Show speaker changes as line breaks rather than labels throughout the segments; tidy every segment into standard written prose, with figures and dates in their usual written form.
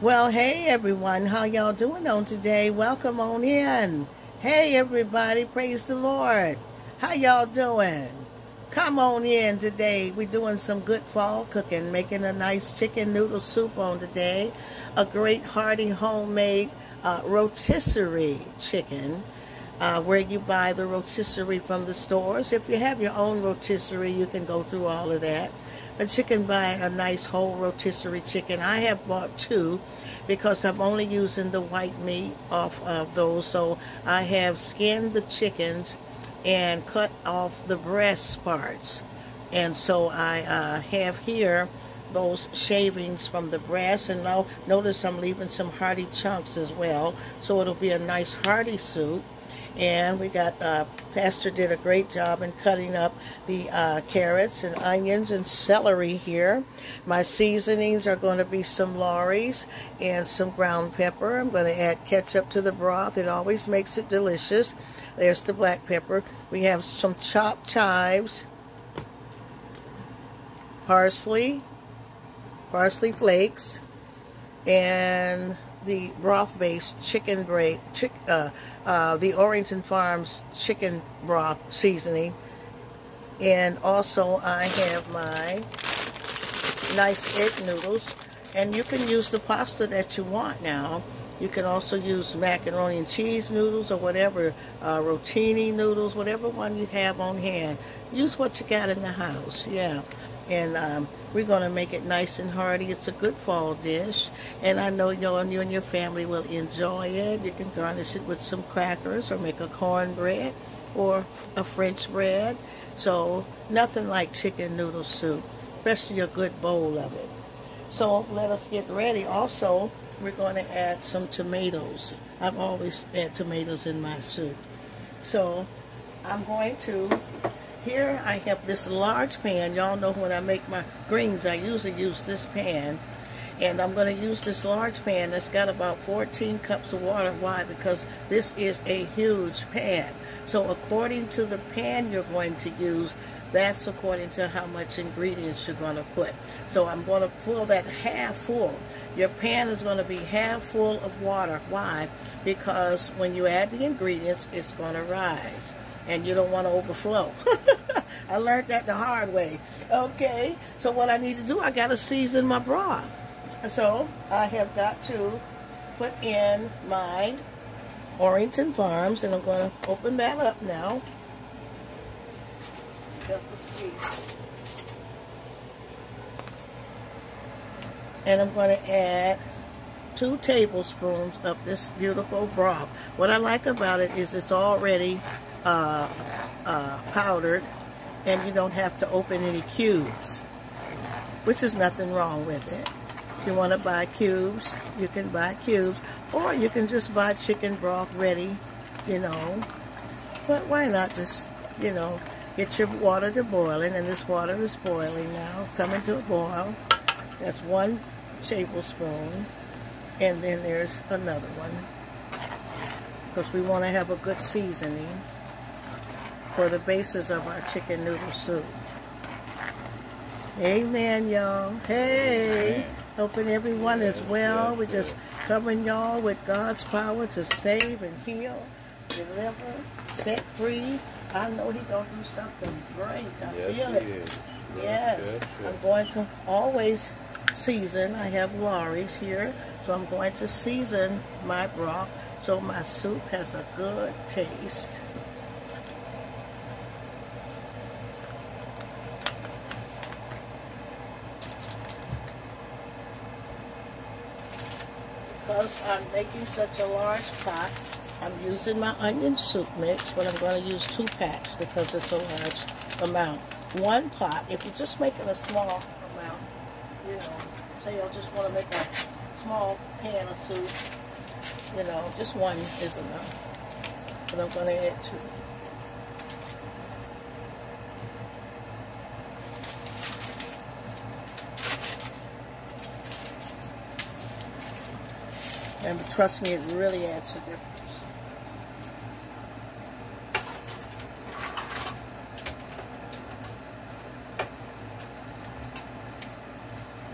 Well, hey everyone, how y'all doing on today? Welcome on in. Hey everybody, praise the Lord. How y'all doing? Come on in today. We're doing some good fall cooking, making a nice chicken noodle soup on today. A great hearty homemade rotisserie chicken. Where you buy the rotisserie from the stores. If you have your own rotisserie, you can go through all of that. But you can buy a nice whole rotisserie chicken. I have bought two because I'm only using the white meat off of those. So I have skinned the chickens and cut off the breast parts. And so I have here those shavings from the breast. And now notice I'm leaving some hearty chunks as well. So it'll be a nice hearty soup. And we got, Pastor did a great job in cutting up the carrots and onions and celery here. My seasonings are going to be some Lawry's and some ground pepper. I'm going to add ketchup to the broth. It always makes it delicious. There's the black pepper. We have some chopped chives, parsley flakes, and the broth-based chicken the Orrington Farms chicken broth seasoning. And also I have my nice egg noodles. And you can use the pasta that you want now. You can also use macaroni and cheese noodles or whatever, rotini noodles, whatever one you have on hand. Use what you got in the house, yeah. And we're going to make it nice and hearty. It's a good fall dish. And I know you and your family will enjoy it. You can garnish it with some crackers or make a cornbread or a French bread. So nothing like chicken noodle soup, especially a good bowl of it. So let us get ready. Also, we're going to add some tomatoes. I've always add tomatoes in my soup. So I'm going to... Here I have this large pan. Y'all know when I make my greens, I usually use this pan. And I'm going to use this large pan that's got about 14 cups of water. Why? Because this is a huge pan. So according to the pan you're going to use, that's according to how much ingredients you're going to put. So I'm going to fill that half full. Your pan is going to be half full of water. Why? Because when you add the ingredients, it's going to rise. And you don't want to overflow. I learned that the hard way. Okay, so what I need to do, I got to season my broth. So I have got to put in my Orrington Farms, and I'm going to open that up now. And I'm going to add 2 tablespoons of this beautiful broth. What I like about it is it's already powdered, and you don't have to open any cubes, which is nothing wrong with it. If you want to buy cubes, you can buy cubes, or you can just buy chicken broth ready, you know. But why not just, you know, get your water to boiling, and this water is boiling now. It's coming to a boil. That's 1 tablespoon, and then there's another one, because we want to have a good seasoning for the basis of our chicken noodle soup. Amen, y'all. Hey, hoping everyone is well. We're just covering y'all with God's power to save and heal, deliver, set free. I know He's going to do something great. I feel it. Yes. I'm going to always season. I have Lawry's here, so I'm going to season my broth so my soup has a good taste. Because I'm making such a large pot, I'm using my onion soup mix, but I'm going to use 2 packs because it's a large amount. 1 pot, if you're just making a small amount, you know, say I just want to make a small pan of soup, you know, just 1 is enough. But I'm going to add 2. And trust me, it really adds a difference.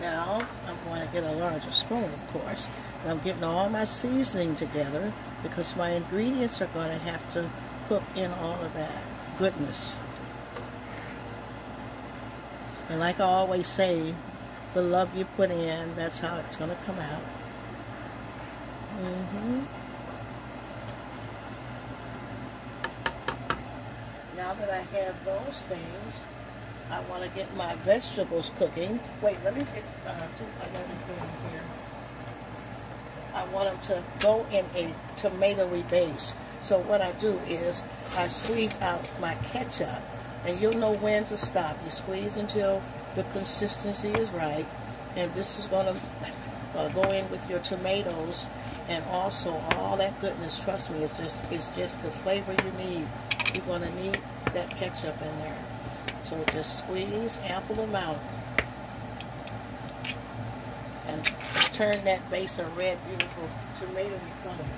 Now, I'm going to get a larger spoon, of course. And I'm getting all my seasoning together because my ingredients are going to have to cook in all of that goodness. And like I always say, the love you put in, that's how it's going to come out. Now that I have those things, I want to get my vegetables cooking. Wait, let me get do another thing here. I want them to go in a tomatoey base. So what I do is I squeeze out my ketchup, and you'll know when to stop. You squeeze until the consistency is right, and this is going to go in with your tomatoes and also all that goodness. Trust me, it's just the flavor you need. You're going to need that ketchup in there. So just squeeze ample amount and turn that base a red, beautiful tomato color.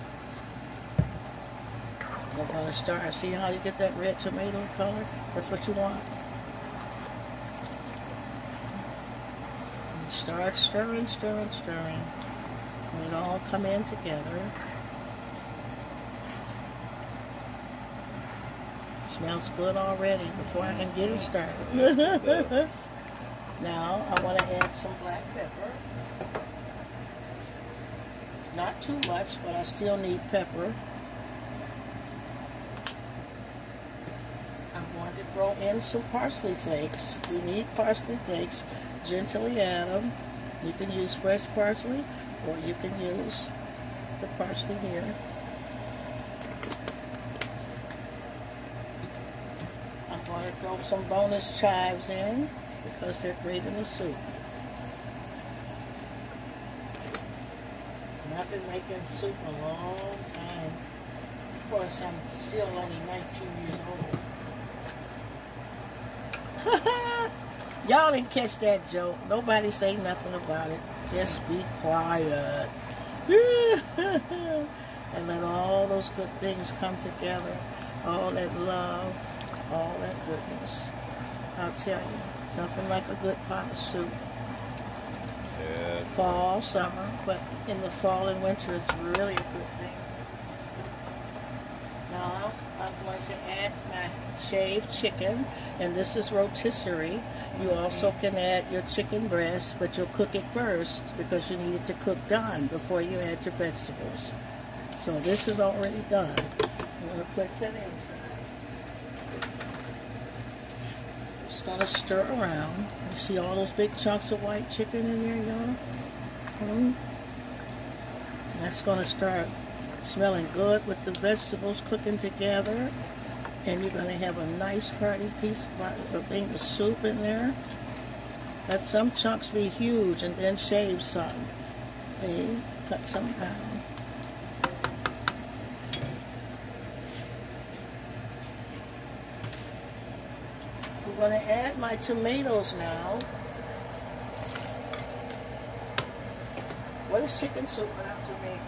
I'm going to start. See how you get that red tomato color? That's what you want. And start stirring, stirring, stirring. And it all come in together. Smells good already before I can get it started. Now I want to add some black pepper. Not too much, but I still need pepper. I'm going to throw in some parsley flakes. You need parsley flakes. Gently add them. You can use fresh parsley, or you can use the parsley here. I'm going to throw some bonus chives in because they're great in the soup. And I've been making soup a long time. Of course, I'm still only 19 years old. Y'all didn't catch that joke. Nobody say nothing about it. Just be quiet. And let all those good things come together. All that love, all that goodness. I'll tell you, it's nothing like a good pot of soup.
Yeah.
Fall, summer, but in the fall and winter, it's really a good thing. Now I'm going to add my shaved chicken, and this is rotisserie. You also can add your chicken breast, but you'll cook it first because you need it to cook done before you add your vegetables. So this is already done. I'm going to put that inside. Just going to stir around. You see all those big chunks of white chicken in there, y'all? That's going to start smelling good with the vegetables cooking together. And you're going to have a nice hearty piece of thing of soup in there. Let some chunks be huge and then shave some. Okay, cut some down. I'm going to add my tomatoes now. What is chicken soup without tomatoes?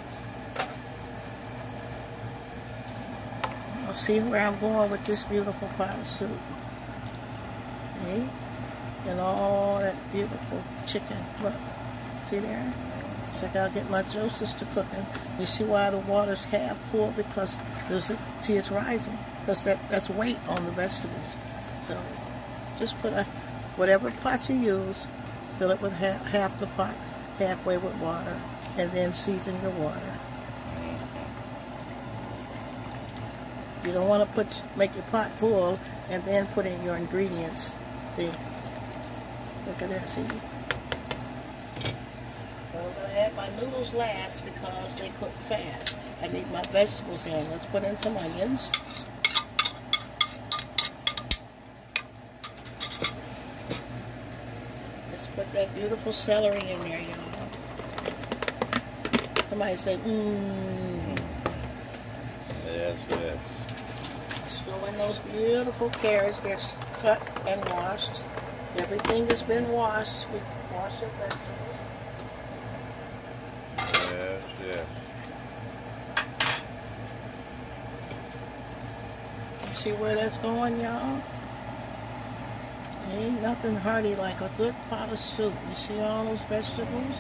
I'll see where I'm going with this beautiful pot of soup. Okay? And all that beautiful chicken. Look. See there? So I gotta get my juices to cooking. You see why the water's half full? Because see, it's rising. Because that's weight on the vegetables. So just put whatever pot you use, fill it with half the pot, halfway with water, and then season your water. You don't want to make your pot full and then put in your ingredients. See? Look at that, see? Well, I'm going to add my noodles last because they cook fast. I need my vegetables in. Let's put in some onions. Let's put that beautiful celery in there, y'all. Somebody say, mmm.
Yes, yes.
Throw in those beautiful carrots. They're cut and washed. Everything has been washed. We wash your vegetables.
Yes, yes.
You see where that's going, y'all? Ain't nothing hearty like a good pot of soup. You see all those vegetables?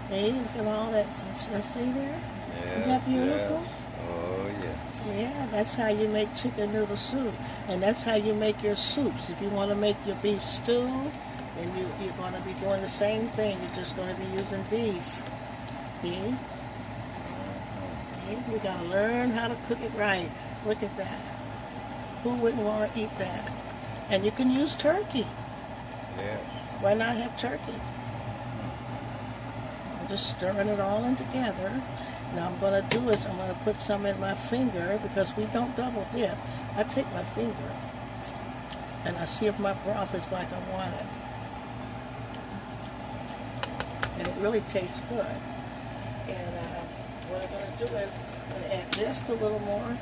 Hey, look at all that. See there?
Yes,
Isn't that beautiful?
yes. Oh, yeah.
Yeah, that's how you make chicken noodle soup. And that's how you make your soups. If you want to make your beef stew, then you're going to be doing the same thing. You're just going to be using beef. See? See? We got to learn how to cook it right. Look at that. Who wouldn't want to eat that? And you can use turkey.
Yes.
Why not have turkey? I'm just stirring it all in together. Now I'm going to do is I'm going to put some in my finger because we don't double dip. I take my finger and I see if my broth is like I want it. And it really tastes good. And what I'm going to do is I'm going to add just a little more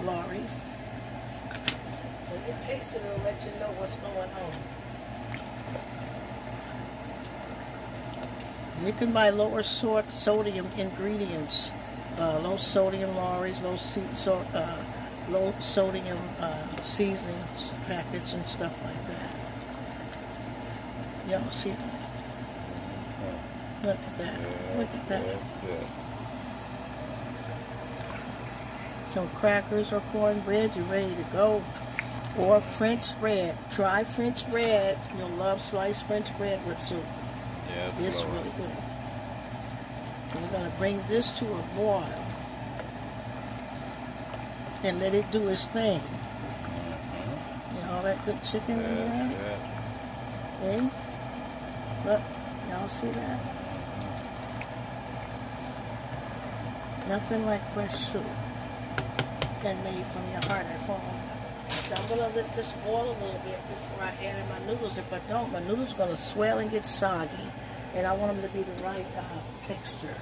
Lawry's. When you taste it, it'll let you know what's going on. You can buy lower sodium ingredients, low sodium Lawry's, low sodium seasonings package and stuff like that. Y'all see that? Look at that. Look at that. Some crackers or cornbread, you're ready to go. Or French bread. Try French bread. You'll love sliced French bread with soup.
Yeah,
It's really good. And we're going to bring this to a boil and let it do its thing. You know all that good chicken in there? See? Look, y'all see that? Nothing like fresh soup and made from your heart at home. So I'm going to let this boil a little bit before I add in my noodles. If I don't, my noodles are going to swell and get soggy. And I want them to be the right texture.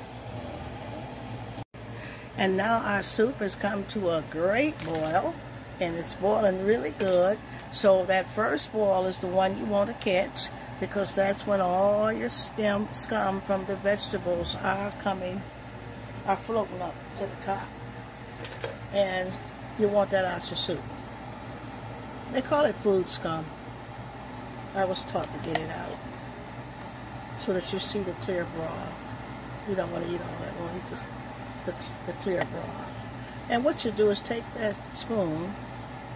And now our soup has come to a great boil. And it's boiling really good. So that first boil is the one you want to catch. Because that's when all your scum from the vegetables are floating up to the top. And you want that out your soup. They call it food scum. I was taught to get it out so that you see the clear broth. You don't want to eat all that. You want to eat just the clear broth. And what you do is take that spoon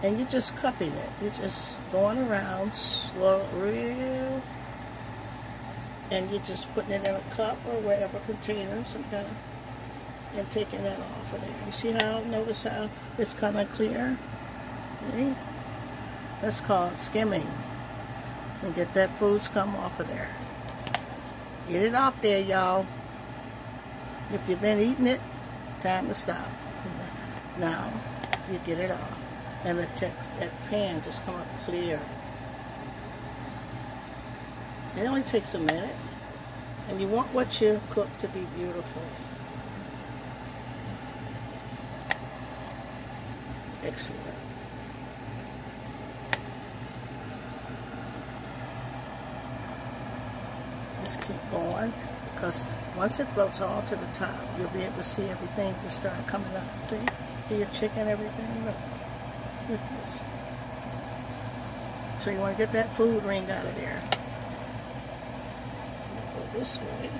and you're just cupping it. You're just going around slow, real, and you're just putting it in a cup or wherever container, some kind of, and taking that off of there. You see how? Notice how it's coming clear. See? That's called skimming. And get that food scum off of there. Get it off there, y'all. If you've been eating it, time to stop. Now, you get it off. And let that pan just come up clear. It only takes a minute. And you want what you cook to be beautiful. Excellent. Just keep going, because once it floats all to the top, you'll be able to see everything just start coming up. See? See your chicken, everything? Look. Look at this. So you want to get that food ring out of there. Go this way.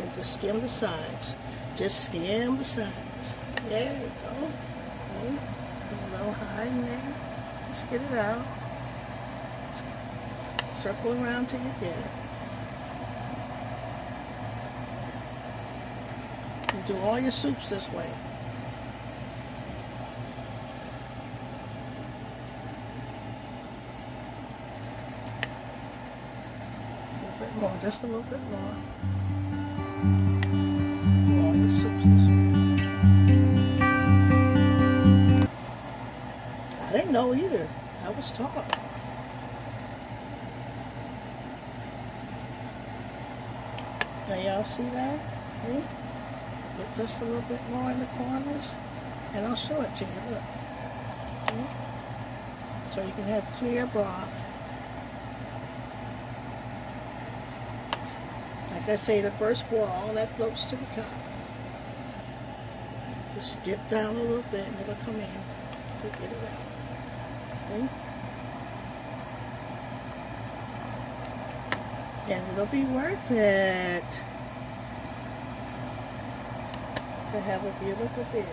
And just skim the sides. Just skim the sides. There you go. Okay. A little high in there. Just get it out. Circle around till you get it. You do all your soups this way. A little bit more, just a little bit more. Do all your soups this way. I didn't know either. I was taught. Now y'all see that? See? Get just a little bit more in the corners, and I'll show it to you. Look. See? So you can have clear broth. Like I say, the first boil, all that floats to the top. Just dip down a little bit and it'll come in. to get it out. Okay? And it'll be worth it to have a beautiful dish.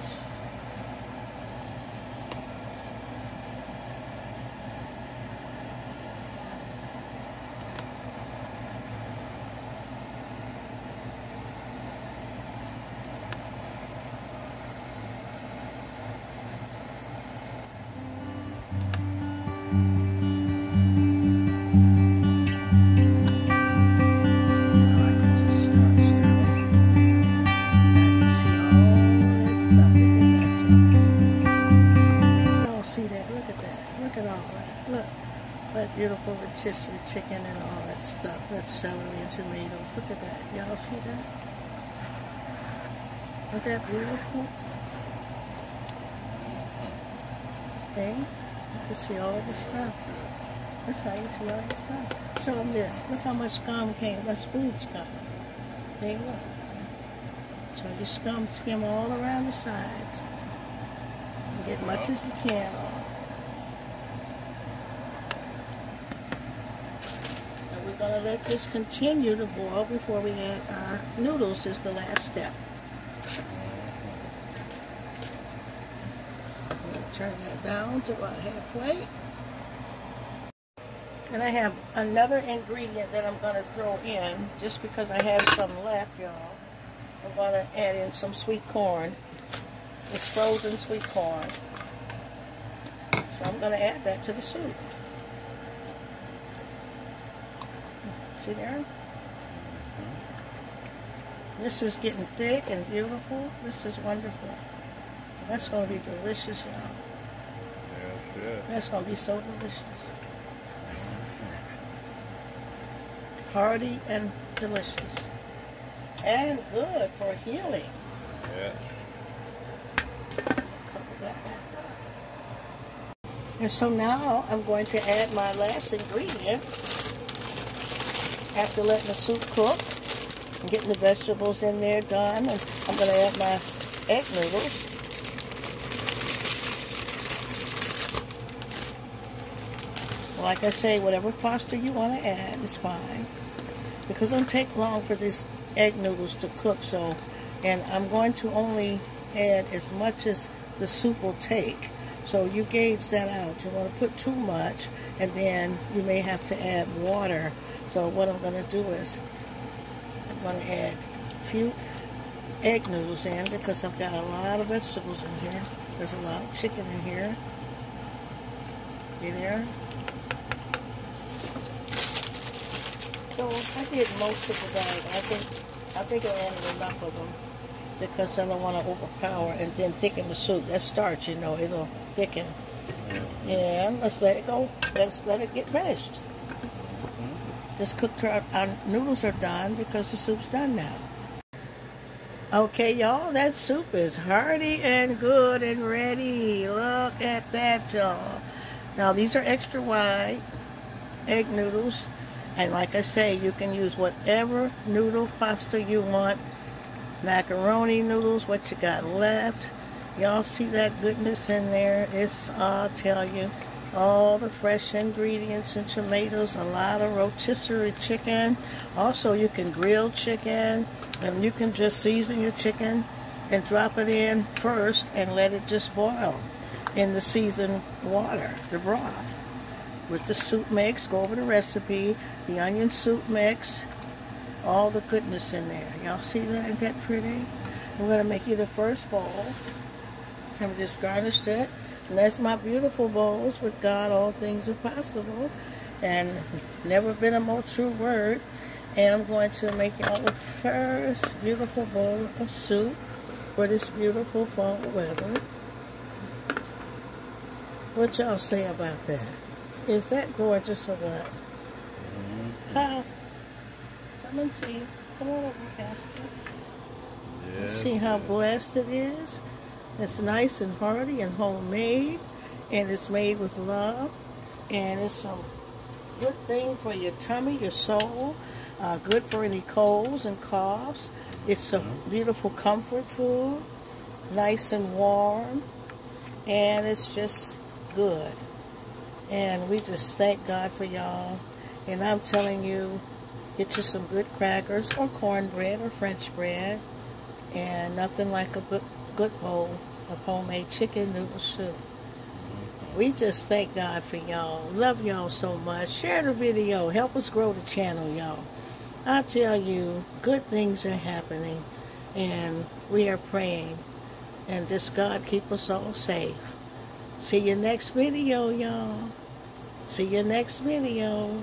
That beautiful rotisserie chicken and all that stuff. That's celery and tomatoes. Look at that. Y'all see that? Isn't that beautiful? Okay? You can see all the stuff. That's how you see all the stuff. Show them this. Look how much scum came. That's food scum. There you go. So you skim all around the sides. And get much as you can off. We're going to let this continue to boil before we add our noodles. Is the last step. I'm going to turn that down to about halfway. And I have another ingredient that I'm going to throw in just because I have some left, y'all. I'm going to add in some sweet corn. It's frozen sweet corn. So I'm going to add that to the soup. See there? This is getting thick and beautiful. This is wonderful. That's going to be delicious, y'all.
Yeah, good.
That's going to be so delicious. Hearty and delicious. And good for healing.
Yeah.
Cover that back up. And so now I'm going to add my last ingredient. After letting the soup cook and getting the vegetables in there done, and I'm going to add my egg noodles. Like I say, whatever pasta you want to add is fine, because it doesn't take long for these egg noodles to cook. So, and I'm going to only add as much as the soup will take. So you gauge that out. You want to put too much, and then you may have to add water. So what I'm going to do is I'm going to add a few egg noodles in, because I've got a lot of vegetables in here. There's a lot of chicken in here. You there? So I did most of the bag. I think I added enough of them, because I don't want to overpower and then thicken the soup. That's starch, you know. It'll thicken. Yeah, let's let it go. Let's let it get finished. Just cooked our noodles are done, because the soup's done now. Okay, y'all, that soup is hearty and good and ready. Look at that, y'all. Now, these are extra wide egg noodles. And like I say, you can use whatever noodle pasta you want. Macaroni noodles, what you got left. Y'all see that goodness in there? It's, I'll tell you, all the fresh ingredients and tomatoes, a lot of rotisserie chicken. Also, you can grill chicken, and you can just season your chicken and drop it in first and let it just boil in the seasoned water, the broth. With the soup mix, go over the recipe, the onion soup mix, all the goodness in there. Y'all see that? Isn't that pretty? I'm going to make you the first bowl. I've just garnished it. And that's my beautiful bowls. With God, all things are possible. And never been a more true word. And I'm going to make y'all the first beautiful bowl of soup for this beautiful fall weather. What y'all say about that? Is that gorgeous or what? How? Come and see. Come on over, Pastor.
Yeah.
See how blessed it is? It's nice and hearty and homemade, and it's made with love, and it's some good thing for your tummy, your soul, good for any colds and coughs. It's a beautiful comfort food, nice and warm, and it's just good. And we just thank God for y'all. And I'm telling you, get you some good crackers or cornbread or French bread, and nothing like a good bowl of homemade chicken noodle soup. We just thank God for y'all. Love y'all so much. Share the video. Help us grow the channel, y'all. I tell you, good things are happening, and we are praying. And just God keep us all safe. See you next video, y'all. See you next video.